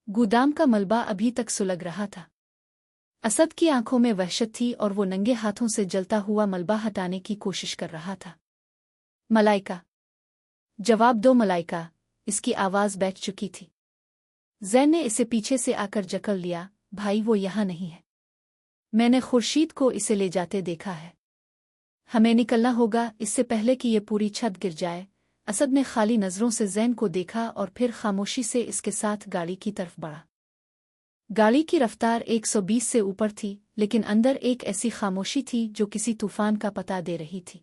गोदाम का मलबा अभी तक सुलग रहा था। असद की आंखों में वहशत थी और वो नंगे हाथों से जलता हुआ मलबा हटाने की कोशिश कर रहा था। मलाइका, जवाब दो मलाइका, इसकी आवाज़ बैठ चुकी थी। जैन ने इसे पीछे से आकर जकड़ लिया। भाई, वो यहाँ नहीं है। मैंने खुर्शीद को इसे ले जाते देखा है। हमें निकलना होगा इससे पहले कि ये पूरी छत गिर जाए। असद ने खाली नज़रों से जैन को देखा और फिर खामोशी से इसके साथ गाड़ी की तरफ बढ़ा। गाड़ी की रफ्तार 120 से ऊपर थी, लेकिन अंदर एक ऐसी खामोशी थी जो किसी तूफान का पता दे रही थी।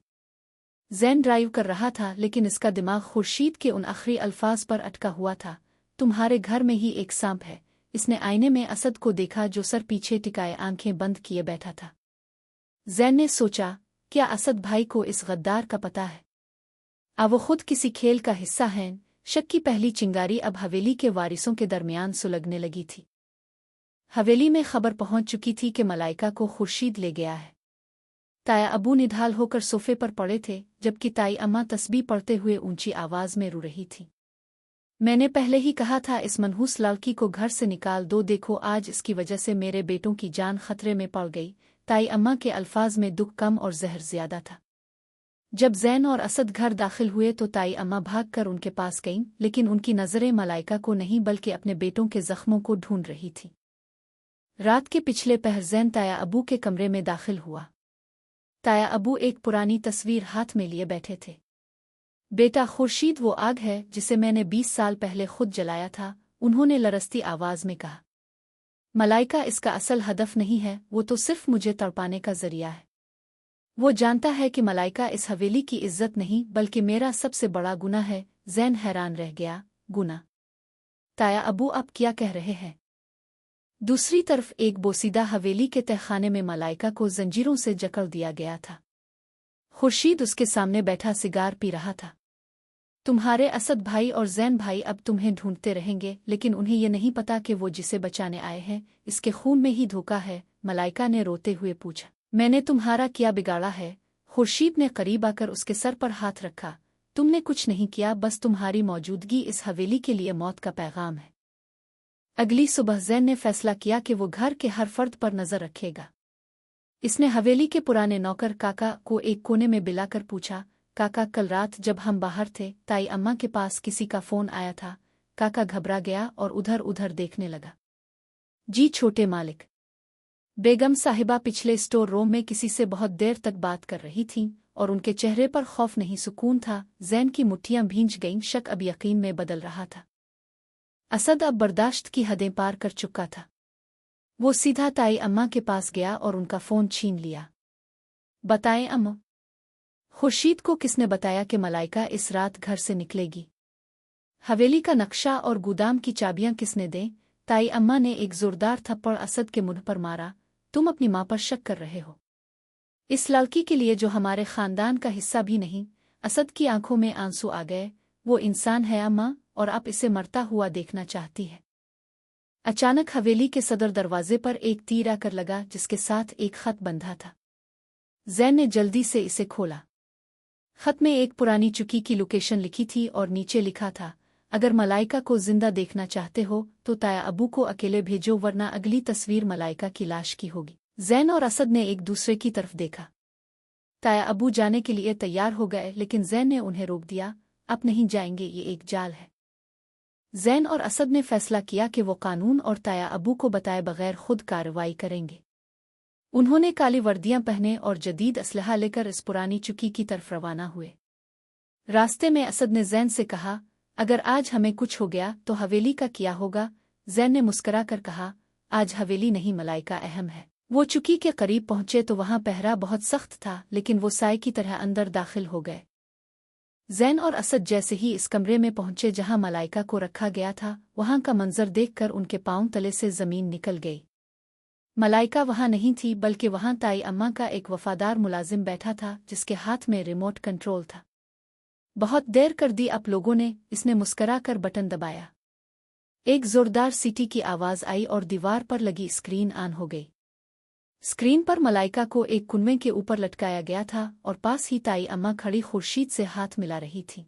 जैन ड्राइव कर रहा था, लेकिन इसका दिमाग खुर्शीद के उन आखिरी अल्फाज पर अटका हुआ था। तुम्हारे घर में ही एक सांप है। इसने आईने में असद को देखा जो सर पीछे टिकाए आंखें बंद किए बैठा था। जैन ने सोचा, क्या असद भाई को इस गद्दार का पता है? वो खुद किसी खेल का हिस्सा हैं। शक की पहली चिंगारी अब हवेली के वारिसों के दरमियान सुलगने लगी थी। हवेली में खबर पहुंच चुकी थी कि मलाइका को खुर्शीद ले गया है। ताया अबू निढाल होकर सोफे पर पड़े थे, जबकि ताई अम्मा तस्बीह पढ़ते हुए ऊंची आवाज में रो रही थी। मैंने पहले ही कहा था इस मनहूस लड़की को घर से निकाल दो। देखो, आज इसकी वजह से मेरे बेटों की जान खतरे में पड़ गई। ताई अम्मा के अल्फाज में दुख कम और जहर ज्यादा था। जब जैन और असद घर दाखिल हुए तो ताई अम्मा भागकर उनके पास गईं, लेकिन उनकी नज़रें मलाइका को नहीं बल्कि अपने बेटों के जख्मों को ढूंढ रही थी। रात के पिछले पहर जैन ताया अबू के कमरे में दाखिल हुआ। ताया अबू एक पुरानी तस्वीर हाथ में लिए बैठे थे। बेटा खुर्शीद वो आग है जिसे मैंने 20 साल पहले खुद जलाया था, उन्होंने लरसती आवाज में कहा। मलाइका इसका असल हदफ नहीं है, वो तो सिर्फ मुझे तड़पाने का जरिया है। वो जानता है कि मलाइका इस हवेली की इज्जत नहीं बल्कि मेरा सबसे बड़ा गुनाह है। जैन हैरान रह गया। गुनाह? ताया अबू आप क्या कह रहे हैं? दूसरी तरफ एक बोसीदा हवेली के तहखाने में मलाइका को जंजीरों से जकड़ दिया गया था। खुर्शीद उसके सामने बैठा सिगार पी रहा था। तुम्हारे असद भाई और जैन भाई अब तुम्हें ढूंढते रहेंगे, लेकिन उन्हें ये नहीं पता कि वो जिसे बचाने आए हैं इसके खून में ही धोखा है। मलाइका ने रोते हुए पूछा। मैंने तुम्हारा क्या बिगाड़ा है? खुर्शीद ने करीब आकर उसके सर पर हाथ रखा। तुमने कुछ नहीं किया, बस तुम्हारी मौजूदगी इस हवेली के लिए मौत का पैगाम है। अगली सुबह जैन ने फैसला किया कि वो घर के हर फर्द पर नजर रखेगा। इसने हवेली के पुराने नौकर काका को एक कोने में बिलाकर पूछा, काका, कल रात जब हम बाहर थे ताई अम्मा के पास किसी का फोन आया था। काका घबरा गया और उधर उधर देखने लगा। जी छोटे मालिक, बेगम साहिबा पिछले स्टोर रूम में किसी से बहुत देर तक बात कर रही थीं और उनके चेहरे पर खौफ नहीं सुकून था। जैन की मुट्ठियां भींच गईं, शक अब यकीन में बदल रहा था। असद अब बर्दाश्त की हदें पार कर चुका था। वो सीधा ताई अम्मा के पास गया और उनका फोन छीन लिया। बताएं अम्मा, खुर्शीद को किसने बताया कि मलाइका इस रात घर से निकलेगी? हवेली का नक्शा और गोदाम की चाबियां किसने दें? ताई अम्मा ने एक जोरदार थप्पड़ असद के मुंह पर मारा। तुम अपनी मां पर शक कर रहे हो, इस लड़की के लिए जो हमारे खानदान का हिस्सा भी नहीं। असद की आंखों में आंसू आ गए। वो इंसान है अम्मा, और आप इसे मरता हुआ देखना चाहती है। अचानक हवेली के सदर दरवाजे पर एक तीर आकर लगा, जिसके साथ एक खत बंधा था। जैन ने जल्दी से इसे खोला। खत में एक पुरानी चुकी की लोकेशन लिखी थी और नीचे लिखा था, अगर मलाइका को जिंदा देखना चाहते हो तो ताया अबू को अकेले भेजो, वरना अगली तस्वीर मलाइका की लाश की होगी। जैन और असद ने एक दूसरे की तरफ देखा। ताया अबू जाने के लिए तैयार हो गए, लेकिन जैन ने उन्हें रोक दिया। अब नहीं जाएंगे, ये एक जाल है। जैन और असद ने फैसला किया कि वो कानून और ताया अबू को बताए बगैर खुद कार्रवाई करेंगे। उन्होंने काली वर्दियां पहने और जदीद असलहा लेकर इस पुरानी चुकी की तरफ रवाना हुए। रास्ते में असद ने जैन से कहा, अगर आज हमें कुछ हो गया तो हवेली का क्या होगा? जैन ने मुस्करा कर कहा, आज हवेली नहीं, मलाइका अहम है। वो चुकी के करीब पहुंचे तो वहां पहरा बहुत सख्त था, लेकिन वो साए की तरह अंदर दाखिल हो गए। जैन और असद जैसे ही इस कमरे में पहुंचे जहां मलाइका को रखा गया था, वहां का मंजर देखकर उनके पांव तले से जमीन निकल गई। मलाइका वहां नहीं थी, बल्कि वहां ताई अम्मा का एक वफादार मुलाजिम बैठा था, जिसके हाथ में रिमोट कंट्रोल था। बहुत देर कर दी आप लोगों ने, इसने मुस्करा कर बटन दबाया। एक जोरदार सीटी की आवाज आई और दीवार पर लगी स्क्रीन ऑन हो गई। स्क्रीन पर मलाइका को एक कुनवे के ऊपर लटकाया गया था और पास ही ताई अम्मा खड़ी खुर्शीद से हाथ मिला रही थी।